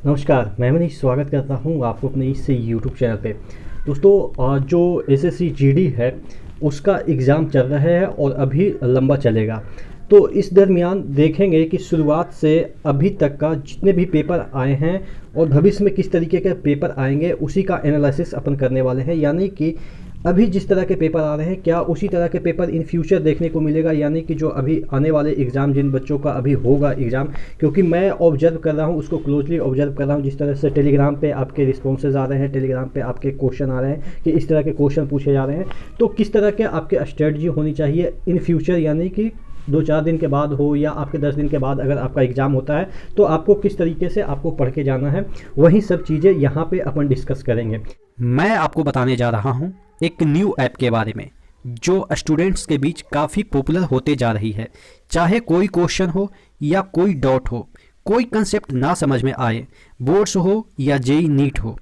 नमस्कार, मैं मनीष स्वागत करता हूँ आपको अपने इस यूट्यूब चैनल पे। दोस्तों, जो एसएससी जीडी है उसका एग्ज़ाम चल रहा है और अभी लंबा चलेगा। तो इस दरमियान देखेंगे कि शुरुआत से अभी तक का जितने भी पेपर आए हैं और भविष्य में किस तरीके के पेपर आएंगे उसी का एनालिसिस अपन करने वाले हैं। यानी कि अभी जिस तरह के पेपर आ रहे हैं क्या उसी तरह के पेपर इन फ्यूचर देखने को मिलेगा, यानी कि जो अभी आने वाले एग्ज़ाम जिन बच्चों का अभी होगा एग्ज़ाम, क्योंकि मैं ऑब्जर्व कर रहा हूँ, उसको क्लोजली ऑब्जर्व कर रहा हूँ। जिस तरह से टेलीग्राम पे आपके रिस्पॉन्सेज आ रहे हैं, टेलीग्राम पे आपके क्वेश्चन आ रहे हैं कि इस तरह के क्वेश्चन पूछे जा रहे हैं, तो किस तरह के आपके स्ट्रेटजी होनी चाहिए इन फ्यूचर, यानी कि 2-4 दिन के बाद हो या आपके 10 दिन के बाद अगर आपका एग्ज़ाम होता है तो आपको किस तरीके से आपको पढ़ के जाना है, वही सब चीज़ें यहाँ पे अपन डिस्कस करेंगे। मैं आपको बताने जा रहा हूँ एक न्यू ऐप के बारे में जो स्टूडेंट्स के बीच काफ़ी पॉपुलर होते जा रही है। चाहे कोई क्वेश्चन हो या कोई डाउट हो, कोई कंसेप्ट ना समझ में आए, बोर्ड्स हो या जेई नीट हो,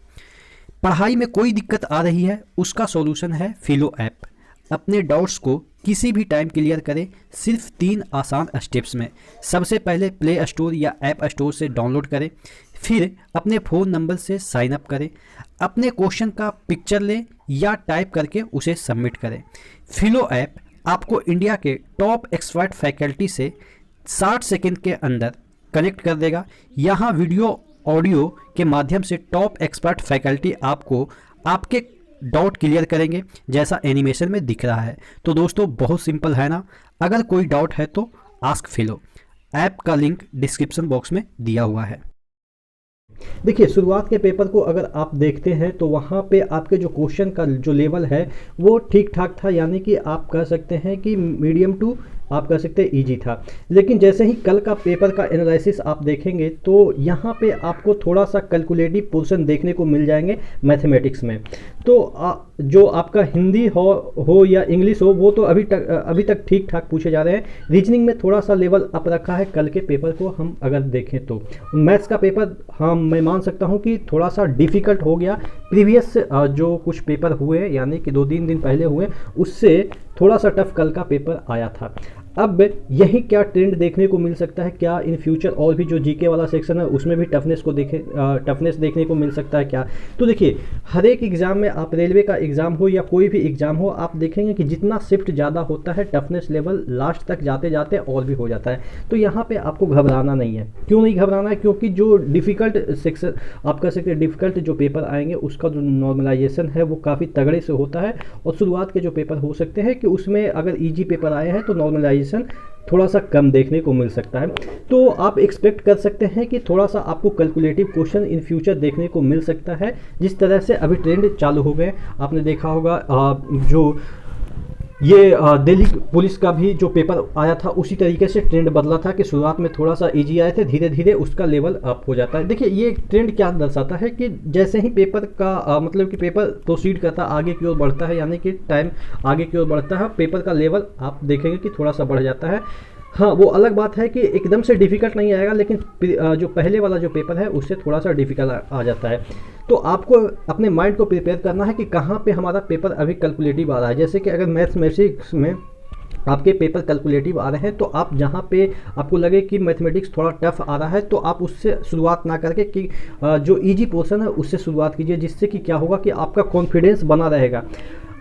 पढ़ाई में कोई दिक्कत आ रही है, उसका सॉल्यूशन है फिलो ऐप। अपने डाउट्स को किसी भी टाइम क्लियर करें सिर्फ 3 आसान स्टेप्स में। सबसे पहले प्ले स्टोर या ऐप स्टोर से डाउनलोड करें, फिर अपने फ़ोन नंबर से साइन अप करें, अपने क्वेश्चन का पिक्चर लें या टाइप करके उसे सबमिट करें। फिलो ऐप आपको इंडिया के टॉप एक्सपर्ट फैकल्टी से 60 सेकंड के अंदर कनेक्ट कर देगा। यहाँ वीडियो ऑडियो के माध्यम से टॉप एक्सपर्ट फैकल्टी आपको आपके डाउट क्लियर करेंगे, जैसा एनिमेशन में दिख रहा है। तो दोस्तों बहुत सिंपल है ना। अगर कोई डाउट है तो आस्क फिलो। ऐप का लिंक डिस्क्रिप्शन बॉक्स में दिया हुआ है। देखिए, शुरुआत के पेपर को अगर आप देखते हैं तो वहाँ पे आपके जो क्वेश्चन का जो लेवल है वो ठीक ठाक था, यानी कि आप कह सकते हैं कि मीडियम टू आप कह सकते हैं ईजी था। लेकिन जैसे ही कल का पेपर का एनालिसिस आप देखेंगे तो यहाँ पे आपको थोड़ा सा कैलकुलेटिव पोर्शन देखने को मिल जाएंगे मैथमेटिक्स में। तो जो आपका हिंदी हो या इंग्लिश हो वो तो अभी तक ठीक ठाक पूछे जा रहे हैं। रीजनिंग में थोड़ा सा लेवल अप रखा है कल के पेपर को हम अगर देखें तो। मैथ्स का पेपर हाँ मैं मान सकता हूँ कि थोड़ा सा डिफ़िकल्ट हो गया। प्रीवियस जो कुछ पेपर हुए यानी कि 2-3 दिन पहले हुए उससे थोड़ा सा टफ कल का पेपर आया था। अब यही क्या ट्रेंड देखने को मिल सकता है, क्या इन फ्यूचर और भी जो जीके वाला सेक्शन है उसमें भी टफनेस देखने को मिल सकता है क्या। तो देखिए, हर एक एग्ज़ाम में आप रेलवे का एग्ज़ाम हो या कोई भी एग्ज़ाम हो, आप देखेंगे कि जितना शिफ्ट ज़्यादा होता है टफनेस लेवल लास्ट तक जाते जाते और भी हो जाता है। तो यहाँ पे आपको घबराना नहीं है। क्यों नहीं घबराना है? क्योंकि जो डिफ़िकल्ट सेक्शन आप कह सकते हैं, डिफ़िकल्ट जो पेपर आएंगे उसका जो नॉर्मलाइजेशन है वो काफ़ी तगड़े से होता है। और शुरुआत के जो पेपर हो सकते हैं कि उसमें अगर ईजी पेपर आए हैं तो नॉर्मलाइजेशन थोड़ा सा कम देखने को मिल सकता है। तो आप एक्सपेक्ट कर सकते हैं कि थोड़ा सा आपको कैलकुलेटिव क्वेश्चन इन फ्यूचर देखने को मिल सकता है। जिस तरह से अभी ट्रेंड चालू हो गए, आपने देखा होगा जो ये दिल्ली पुलिस का भी जो पेपर आया था उसी तरीके से ट्रेंड बदला था कि शुरुआत में थोड़ा सा इजी आए थे, धीरे धीरे उसका लेवल अप हो जाता है। देखिए, ये ट्रेंड क्या दर्शाता है कि जैसे ही पेपर का मतलब कि पेपर प्रोसीड करता आगे की ओर बढ़ता है, यानी कि टाइम आगे की ओर बढ़ता है, पेपर का लेवल आप देखेंगे कि थोड़ा सा बढ़ जाता है। हाँ, वो अलग बात है कि एकदम से डिफ़िकल्ट नहीं आएगा, लेकिन जो पहले वाला जो पेपर है उससे थोड़ा सा डिफ़िकल्ट आ जाता है। तो आपको अपने माइंड को प्रिपेयर करना है कि कहाँ पे हमारा पेपर अभी कैलकुलेटिव आ रहा है। जैसे कि अगर मैथमेटिक्स में आपके पेपर कैलकुलेटिव आ रहे हैं तो आप जहाँ पे आपको लगे कि मैथमेटिक्स थोड़ा टफ आ रहा है तो आप उससे शुरुआत ना करके कि जो इजी पोर्शन है उससे शुरुआत कीजिए, जिससे कि क्या होगा कि आपका कॉन्फिडेंस बना रहेगा।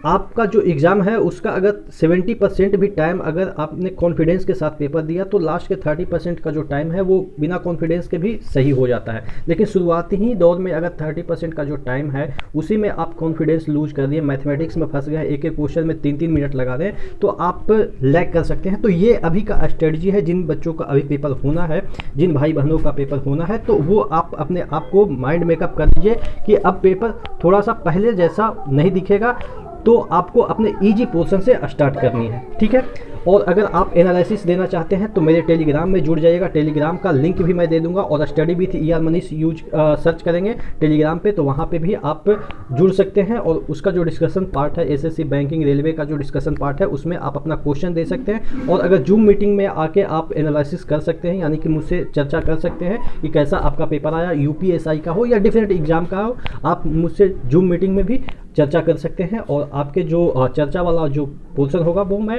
आपका जो एग्ज़ाम है उसका अगर 70% भी टाइम अगर आपने कॉन्फिडेंस के साथ पेपर दिया तो लास्ट के 30% का जो टाइम है वो बिना कॉन्फिडेंस के भी सही हो जाता है। लेकिन शुरुआती ही दौर में अगर 30% का जो टाइम है उसी में आप कॉन्फिडेंस लूज कर दिए, मैथमेटिक्स में फंस गए, एक एक क्वेश्चन में 3-3 मिनट लगा दें तो आप लैग कर सकते हैं। तो ये अभी का स्ट्रेटजी है। जिन बच्चों का अभी पेपर होना है, जिन भाई बहनों का पेपर होना है, तो वो आप अपने आप को माइंड मेकअप कर लीजिए कि अब पेपर थोड़ा सा पहले जैसा नहीं दिखेगा, तो आपको अपने इजी पोर्शन से स्टार्ट करनी है, ठीक है। और अगर आप एनालिसिस देना चाहते हैं तो मेरे टेलीग्राम में जुड़ जाइएगा। टेलीग्राम का लिंक भी मैं दे दूंगा, और study with ER Manish search करेंगे टेलीग्राम पे तो वहाँ पे भी आप जुड़ सकते हैं। और उसका जो डिस्कशन पार्ट है, एसएससी बैंकिंग रेलवे का जो डिस्कशन पार्ट है, उसमें आप अपना क्वेश्चन दे सकते हैं। और अगर जूम मीटिंग में आके आप एनालिसिस कर सकते हैं, यानी कि मुझसे चर्चा कर सकते हैं कि कैसा आपका पेपर आया, UPSI का हो या डिफरेंट एग्जाम का हो, आप मुझसे जूम मीटिंग में भी चर्चा कर सकते हैं। और आपके जो चर्चा वाला जो पोर्शन होगा वो मैं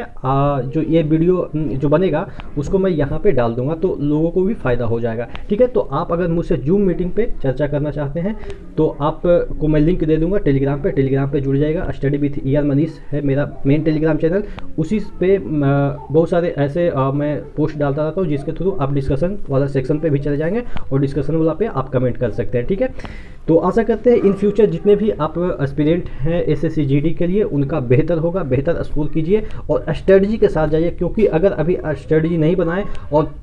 जो ये वीडियो जो बनेगा उसको मैं यहाँ पे डाल दूंगा, तो लोगों को भी फ़ायदा हो जाएगा। ठीक है, तो आप अगर मुझसे जूम मीटिंग पे चर्चा करना चाहते हैं तो आपको मैं लिंक दे दूंगा टेलीग्राम पे जुड़ जाएगा। स्टडी विथ ER मनीष है मेरा मेन टेलीग्राम चैनल, उसी पे बहुत सारे ऐसे मैं पोस्ट डालता रहता हूँ जिसके थ्रू आप डिस्कशन वाला सेक्शन पे भी चले जाएंगे और डिस्कशन वाला पे आप कमेंट कर सकते हैं। ठीक है, तो आशा करते हैं इन फ्यूचर जितने भी आप एस्पिरेंट हैं SSC GD के लिए उनका बेहतर होगा, बेहतर स्कोर कीजिए और स्ट्रेटजी के साथ जाइए। क्योंकि अगर अभी स्ट्रेटजी नहीं बनाए और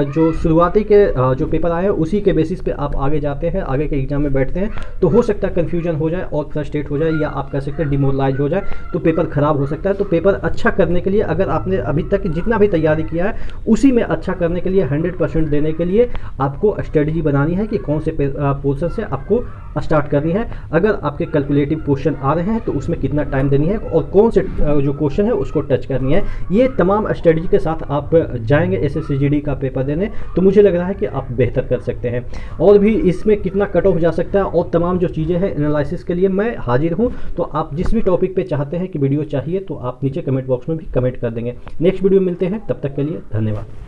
जो शुरुआती के जो पेपर आए हैं उसी के बेसिस पे आप आगे जाते हैं, आगे के एग्जाम में बैठते हैं, तो हो सकता है कन्फ्यूजन हो जाए और फ्रस्ट्रेट हो जाए, या आप कह सकते हैं डिमोरलाइज हो जाए, तो पेपर खराब हो सकता है। तो पेपर अच्छा करने के लिए अगर आपने अभी तक जितना भी तैयारी किया है उसी में अच्छा करने के लिए 100% देने के लिए आपको स्ट्रेटजी बनानी है कि कौन से पोर्शन से आपको स्टार्ट करनी है। अगर आपके कैलकुलेटिव क्वेश्चन आ रहे हैं तो उसमें कितना टाइम देनी है और कौन से जो क्वेश्चन है उसको टच करनी है, ये तमाम स्ट्रेटजी के साथ आप जाएंगे SSC GD का पेपर देने, तो मुझे लग रहा है कि आप बेहतर कर सकते हैं। और भी इसमें कितना कट ऑफ जा सकता है और तमाम जो चीज़ें हैं एनालिसिस के लिए मैं हाजिर हूँ। तो आप जिस भी टॉपिक पे चाहते हैं कि वीडियो चाहिए तो आप नीचे कमेंट बॉक्स में भी कमेंट कर देंगे। नेक्स्ट वीडियो मिलते हैं, तब तक के लिए धन्यवाद।